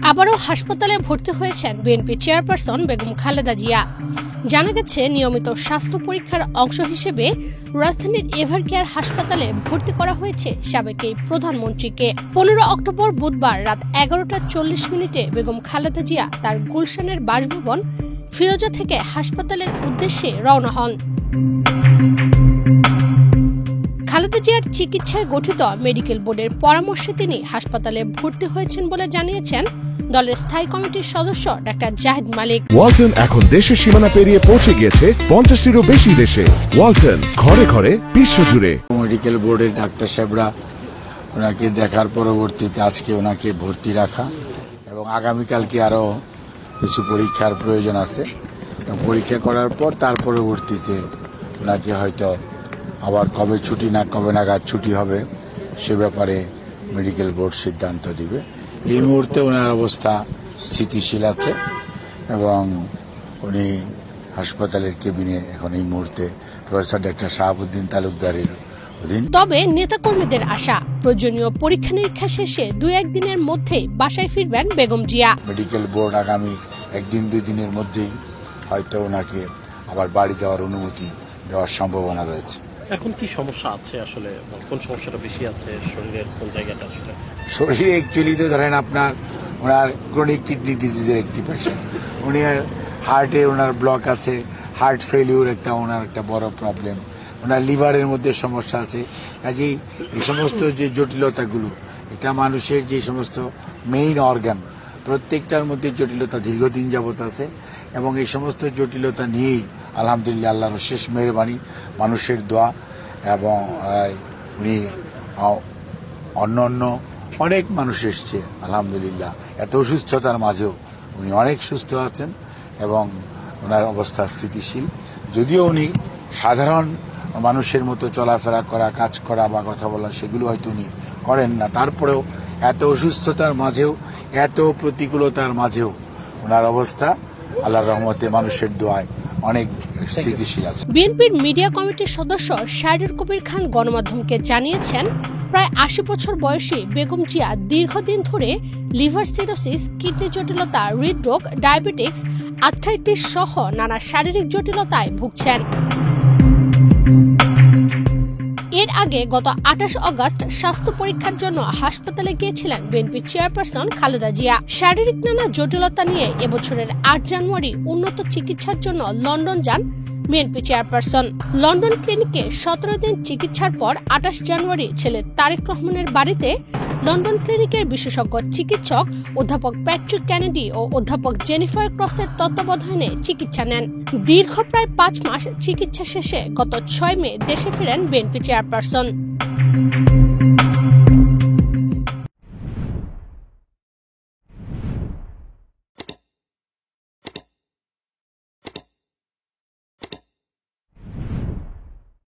আবারও হাসপাতালে ভর্তি হয়েছেন বিএনপি চেয়ারপারসন বেগম খালেদা জিয়া। জানা গেছে, নিয়মিত স্বাস্থ্য পরীক্ষার অংশ হিসেবে রাজধানীর এভারকেয়ার হাসপাতালে ভর্তি করা হয়েছে সাবেক এই প্রধানমন্ত্রীকে। 15 অক্টোবর বুধবার রাত 11:40 বেগম খালেদা জিয়া তার গুলশানের বাসভবন ফিরোজা থেকে হাসপাতালের উদ্দেশ্যে রওনা হন। খালেদা জিয়ার চিকিৎসায় গঠিত মেডিকেল বোর্ডের পরামর্শে তিনি হাসপাতালে ভর্তি হয়েছেন বলে জানিয়েছেন দলের স্থায়ী কমিটির সদস্য ডাক্তার জাহিদ মালিক। ওয়ালটন এখন দেশের সীমানা পেরিয়ে পৌঁছে গিয়েছে 50টিরও বেশি দেশে। ওয়ালটন, ঘরে ঘরে বিশ্বজুড়ে। মেডিকেল বোর্ডের ডাক্তার সাহেবরা ওনাকে দেখার পরবর্তীতে আজকে ওনাকে ভর্তি রাখা এবং আগামীকালকে আরো কিছু পরীক্ষার প্রয়োজন আছে। পরীক্ষা করার পর তার পরবর্তীতে ওনাকে হয়তো আবার কবে ছুটি না কবে নাগাদ ছুটি হবে সে ব্যাপারে মেডিকেল বোর্ড সিদ্ধান্ত দিবে। এই মুহূর্তে ওনার অবস্থা স্থিতিশীল আছে এবং উনি হাসপাতালের কেবিনে এখন এই মুহূর্তে প্রফেসর ডাক্তার শাহাবুদ্দিন তালুকদারের অধীন। তবে নেতাকর্মীদের আশা, প্রয়োজনীয় পরীক্ষা নিরীক্ষা শেষে 2-1 দিনের মধ্যেই বাসায় ফিরবেন বেগম জিয়া। মেডিকেল বোর্ড আগামী 1-2 দিনের মধ্যেই হয়তো ওনাকে আবার বাড়ি যাওয়ার অনুমতি দেওয়ার সম্ভাবনা রয়েছে। এখন কি সমস্যা আছে আসলে, কোন সমস্যাটা বেশি আছে শরীরের কোন জায়গাটা? আসলে শরীরে অ্যাকচুয়ালি তো ধরেন আপনার ওনার ক্রনিক কিডনি ডিজিজের একটি পেশেন্ট, উনি হার্টে ওনার ব্লক আছে, হার্ট ফেলিউর ওনার একটা বড় প্রবলেম, ওনার লিভারের মধ্যে সমস্যা আছে। কাজেই এই সমস্ত যে জটিলতাগুলো, এটা মানুষের যে সমস্ত মেইন অর্গান প্রত্যেকটার মধ্যে জটিলতা দীর্ঘদিন যাবত আছে এবং এই সমস্ত জটিলতা নিয়েই আলহামদুলিল্লাহ আল্লাহর শেষ মেহরবানি, মানুষের দোয়া এবং উনি অন্য অনেক মানুষ এসছে আলহামদুলিল্লাহ। এত অসুস্থতার মাঝেও উনি অনেক সুস্থ আছেন এবং ওনার অবস্থা স্থিতিশীল। যদিও উনি সাধারণ মানুষের মতো চলাফেরা করা, কাজ করা বা কথা বলা সেগুলো হয়তো উনি করেন না, তারপরেও এত অসুস্থতার মাঝেও এত প্রতিকূলতার মাঝেও ওনার অবস্থা আল্লাহর রহমতে মানুষের দোয়ায় অনেক স্থিতিশীল আছে। বিএনপির মিডিয়া কমিটির সদস্য শাহিদুল কবির খান গণমাধ্যমকে জানিয়েছেন, প্রায় 80 বছর বয়সী বেগম জিয়া দীর্ঘদিন ধরে লিভার সিরোসিস, কিডনি জটিলতা, হৃদরোগ, ডায়াবেটিক্স, আর্থ্রাইটিস সহ নানা শারীরিক জটিলতায় ভুগছেন। এর আগে গত 28 আগস্ট স্বাস্থ্য পরীক্ষার জন্য হাসপাতালে গিয়েছিলেন বিএনপি চেয়ারপারসন খালেদা জিয়া। শারীরিক নানা জটিলতা নিয়ে এবছরের 8 জানুয়ারি উন্নত চিকিৎসার জন্য লন্ডন যান বিএনপি চেয়ারপারসন। লন্ডন ক্লিনিকে 17 দিন চিকিৎসার পর 28 জানুয়ারি ছেলে তারেক রহমানের বাড়িতে লন্ডন ক্লিনিকের বিশেষজ্ঞ চিকিৎসক অধ্যাপক প্যাট্রিক কেনেডি ও অধ্যাপক জেনিফার ক্রসের তত্ত্বাবধানে চিকিৎসা নেন। দীর্ঘ প্রায় 5 মাস চিকিৎসা শেষে গত 6 মে দেশে ফেরেন বিএনপি চেয়ারপারসন।